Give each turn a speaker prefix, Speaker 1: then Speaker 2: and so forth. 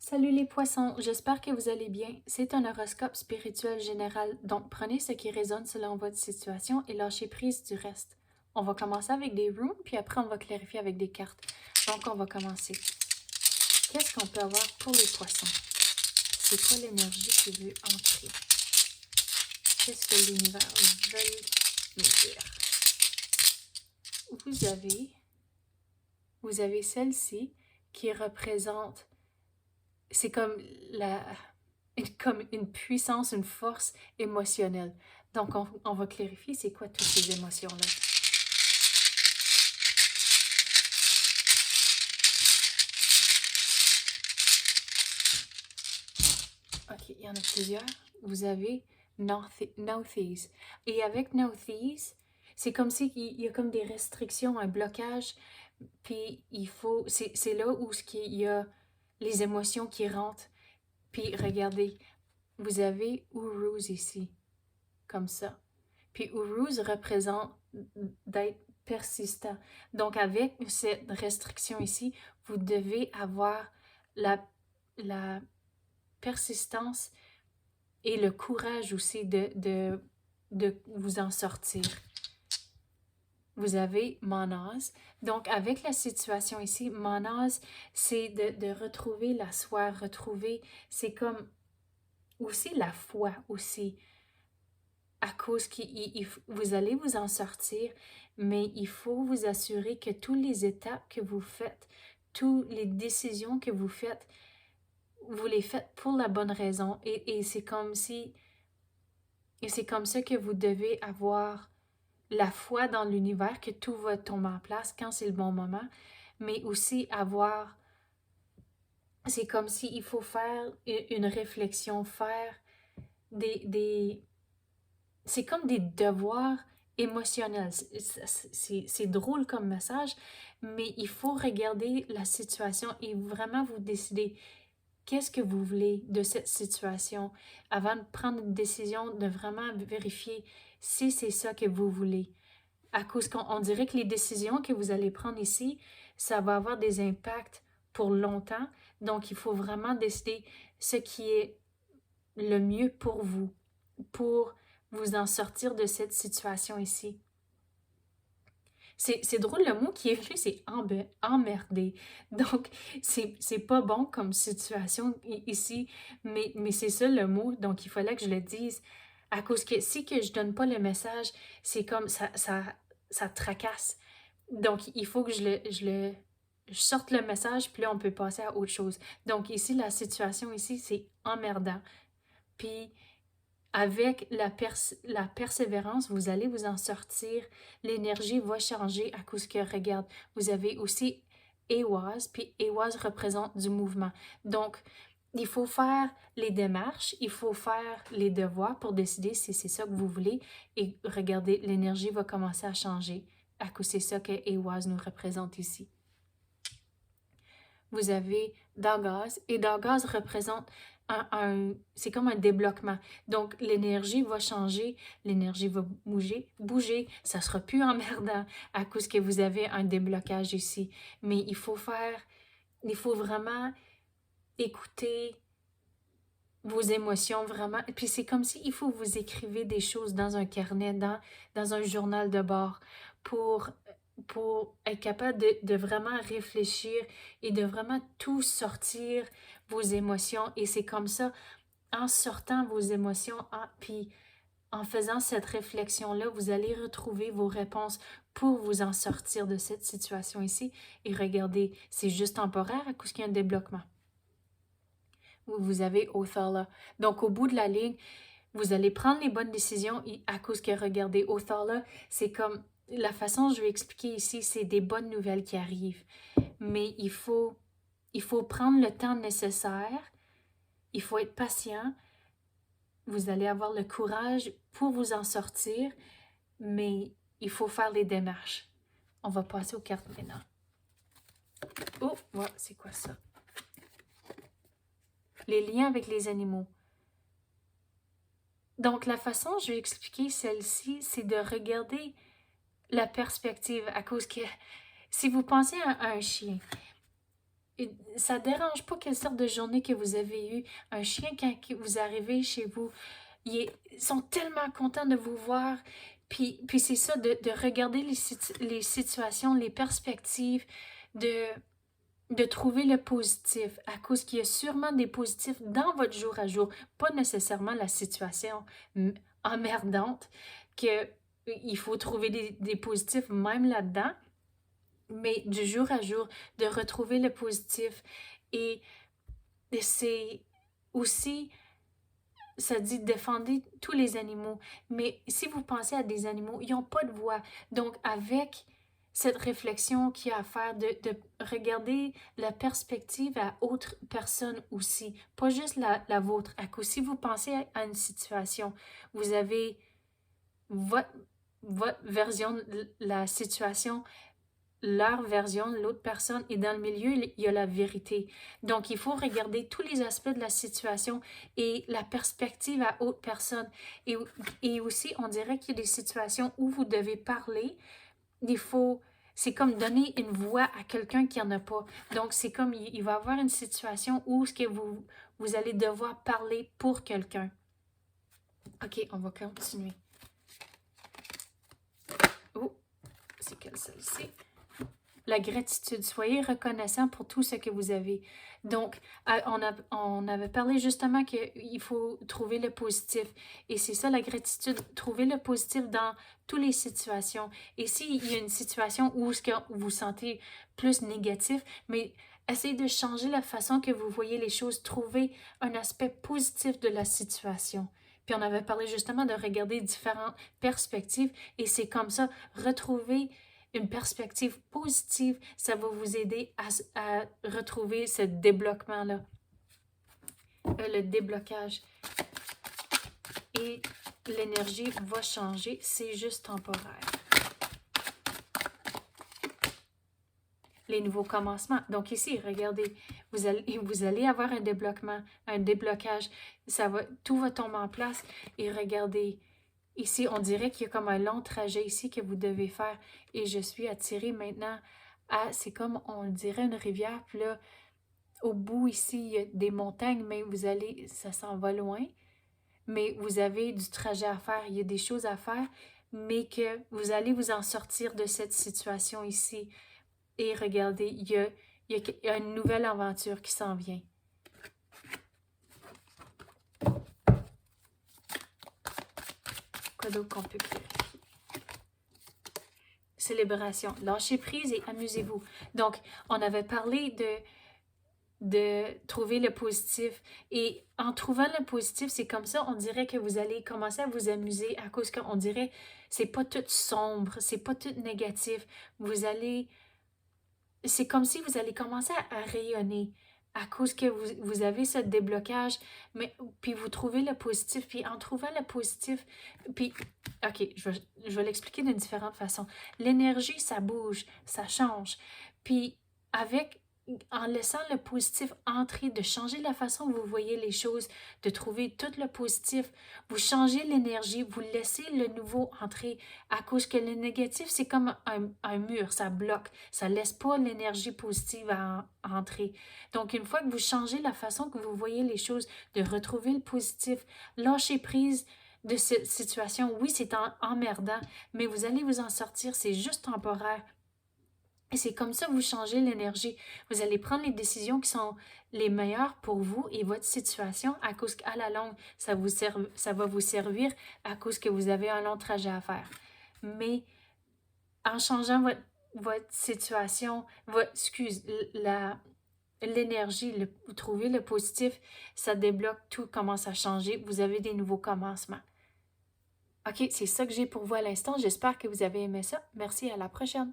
Speaker 1: Salut les poissons, j'espère que vous allez bien. C'est un horoscope spirituel général, donc prenez ce qui résonne selon votre situation et lâchez prise du reste. On va commencer avec des runes, puis après on va clarifier avec des cartes. Donc on va commencer. Qu'est-ce qu'on peut avoir pour les poissons? C'est quoi l'énergie qui veut entrer? Qu'est-ce que l'univers veut nous dire? Vous avez celle-ci qui représente, c'est comme une puissance, une force émotionnelle. Donc, on va clarifier c'est quoi toutes ces émotions-là. OK, il y en a plusieurs. Vous avez Nouthies. Et avec Nouthies, c'est comme s'il y a comme des restrictions, un blocage, puis c'est là où il y a les émotions qui rentrent. Puis regardez, vous avez Uruz ici, comme ça. Puis Uruz représente d'être persistant. Donc avec cette restriction ici, vous devez avoir la persistance et le courage aussi de vous en sortir. Vous avez Manaz. Donc, avec la situation ici, Manaz, c'est de retrouver la soie, c'est comme aussi la foi aussi. À cause que vous allez vous en sortir, mais il faut vous assurer que toutes les étapes que vous faites, toutes les décisions que vous faites, vous les faites pour la bonne raison. Et c'est comme ça que vous devez avoir la foi dans l'univers, que tout va tomber en place quand c'est le bon moment, mais aussi c'est comme s'il faut faire une réflexion, faire des c'est comme des devoirs émotionnels. C'est drôle comme message, mais il faut regarder la situation et vraiment vous décider qu'est-ce que vous voulez de cette situation avant de prendre une décision, de vraiment vérifier si c'est ça que vous voulez. À cause qu'on dirait que les décisions que vous allez prendre ici, ça va avoir des impacts pour longtemps. Donc, il faut vraiment décider ce qui est le mieux pour vous, pour vous en sortir de cette situation ici. C'est drôle, le mot qui est venu, c'est emmerder. Donc, c'est pas bon comme situation ici, mais c'est ça le mot, donc il fallait que je le dise. À cause que si que je donne pas le message, c'est comme ça tracasse. Donc, il faut que je sorte le message, puis là, on peut passer à autre chose. Donc, ici, la situation ici, c'est emmerdant. Puis, avec la persévérance, vous allez vous en sortir. L'énergie va changer à cause que, regarde, vous avez aussi Ehwaz, puis Ehwaz représente du mouvement. Donc, il faut faire les démarches, il faut faire les devoirs pour décider si c'est ça que vous voulez. Et regardez, l'énergie va commencer à changer à cause c'est ça que Ehwaz nous représente ici. Vous avez Dagaz, et Dagaz représente c'est comme un débloquement. Donc, l'énergie va changer, l'énergie va bouger, ça sera plus emmerdant à cause que vous avez un déblocage ici. Mais il faut vraiment écouter vos émotions vraiment. Puis c'est comme si il faut vous écrivez des choses dans un carnet, dans un journal de bord pour être capable de vraiment réfléchir et de vraiment tout sortir vos émotions. Et c'est comme ça, en sortant vos émotions, puis en faisant cette réflexion-là, vous allez retrouver vos réponses pour vous en sortir de cette situation ici. Et regardez, c'est juste temporaire à cause qu'il y a un débloquement. Vous avez Othala. Donc, au bout de la ligne, vous allez prendre les bonnes décisions à cause que, regardez, Othala, c'est comme, la façon que je vais expliquer ici, c'est des bonnes nouvelles qui arrivent. Mais il faut prendre le temps nécessaire, il faut être patient, vous allez avoir le courage pour vous en sortir, mais il faut faire les démarches. On va passer aux cartes maintenant. Oh, ouais, c'est quoi ça? Les liens avec les animaux. Donc, la façon dont je vais expliquer celle-ci, c'est de regarder la perspective à cause que si vous pensez à un chien, ça dérange pas quelle sorte de journée que vous avez eue. Un chien, quand vous arrivez chez vous, ils sont tellement contents de vous voir. Puis c'est ça, de regarder les situations, les perspectives, de, de trouver le positif, à cause qu'il y a sûrement des positifs dans votre jour à jour, pas nécessairement la situation emmerdante, que il faut trouver des positifs même là-dedans, mais du jour à jour, de retrouver le positif. Et, et c'est aussi, ça dit défendez tous les animaux, mais si vous pensez à des animaux, ils n'ont pas de voix. Donc, avec cette réflexion qu'il y a à faire, de regarder la perspective à autres personnes aussi, pas juste la vôtre. À cause, si vous pensez à une situation, vous avez votre, votre version de la situation, leur version, l'autre personne, et dans le milieu, il y a la vérité. Donc, il faut regarder tous les aspects de la situation et la perspective à autre personne. Et aussi, on dirait qu'il y a des situations où vous devez parler. Il faut, c'est comme donner une voix à quelqu'un qui n'en a pas. Donc, c'est comme, il va y avoir une situation où ce que vous allez devoir parler pour quelqu'un. OK, on va continuer. Oh, c'est quelle celle-ci? La gratitude. Soyez reconnaissant pour tout ce que vous avez. Donc, on avait parlé justement qu'il faut trouver le positif. Et c'est ça la gratitude. Trouver le positif dans toutes les situations. Et s'il y a une situation où vous vous sentez plus négatif, mais essayez de changer la façon que vous voyez les choses. Trouver un aspect positif de la situation. Puis on avait parlé justement de regarder différentes perspectives. Et c'est comme ça, retrouver une perspective positive, ça va vous aider à retrouver ce débloquement-là, le déblocage. Et l'énergie va changer, c'est juste temporaire. Les nouveaux commencements. Donc ici, regardez, vous allez avoir un débloquement, un déblocage. Tout va tomber en place. Et regardez, ici, on dirait qu'il y a comme un long trajet ici que vous devez faire. Et je suis attirée maintenant à, c'est comme, on dirait une rivière. Puis là, au bout ici, il y a des montagnes, mais ça s'en va loin. Mais vous avez du trajet à faire, il y a des choses à faire, mais que vous allez vous en sortir de cette situation ici. Et regardez, il y a une nouvelle aventure qui s'en vient. Quoi d'autre qu'on peut clarifier? Célébration. Lâchez prise et amusez-vous. Donc, on avait parlé de trouver le positif. Et en trouvant le positif, c'est comme ça, on dirait que vous allez commencer à vous amuser à cause qu'on dirait c'est pas tout sombre, c'est pas tout négatif. C'est comme si vous allez commencer à rayonner à cause que vous avez ce déblocage, mais puis vous trouvez le positif, puis en trouvant le positif, puis, OK, je vais l'expliquer d'une différente façon. L'énergie, ça bouge, ça change, puis en laissant le positif entrer, de changer la façon dont vous voyez les choses, de trouver tout le positif, vous changez l'énergie, vous laissez le nouveau entrer, à cause que le négatif, c'est comme un mur, ça bloque, ça laisse pas l'énergie positive à entrer. Donc, une fois que vous changez la façon que vous voyez les choses, de retrouver le positif, lâcher prise de cette situation, oui, c'est emmerdant, mais vous allez vous en sortir, c'est juste temporaire. Et c'est comme ça que vous changez l'énergie. Vous allez prendre les décisions qui sont les meilleures pour vous et votre situation à cause qu'à la longue, ça va vous servir à cause que vous avez un long trajet à faire. Mais en changeant votre situation, l'énergie, vous trouvez le positif, ça débloque, tout commence à changer. Vous avez des nouveaux commencements. OK, c'est ça que j'ai pour vous à l'instant. J'espère que vous avez aimé ça. Merci, à la prochaine.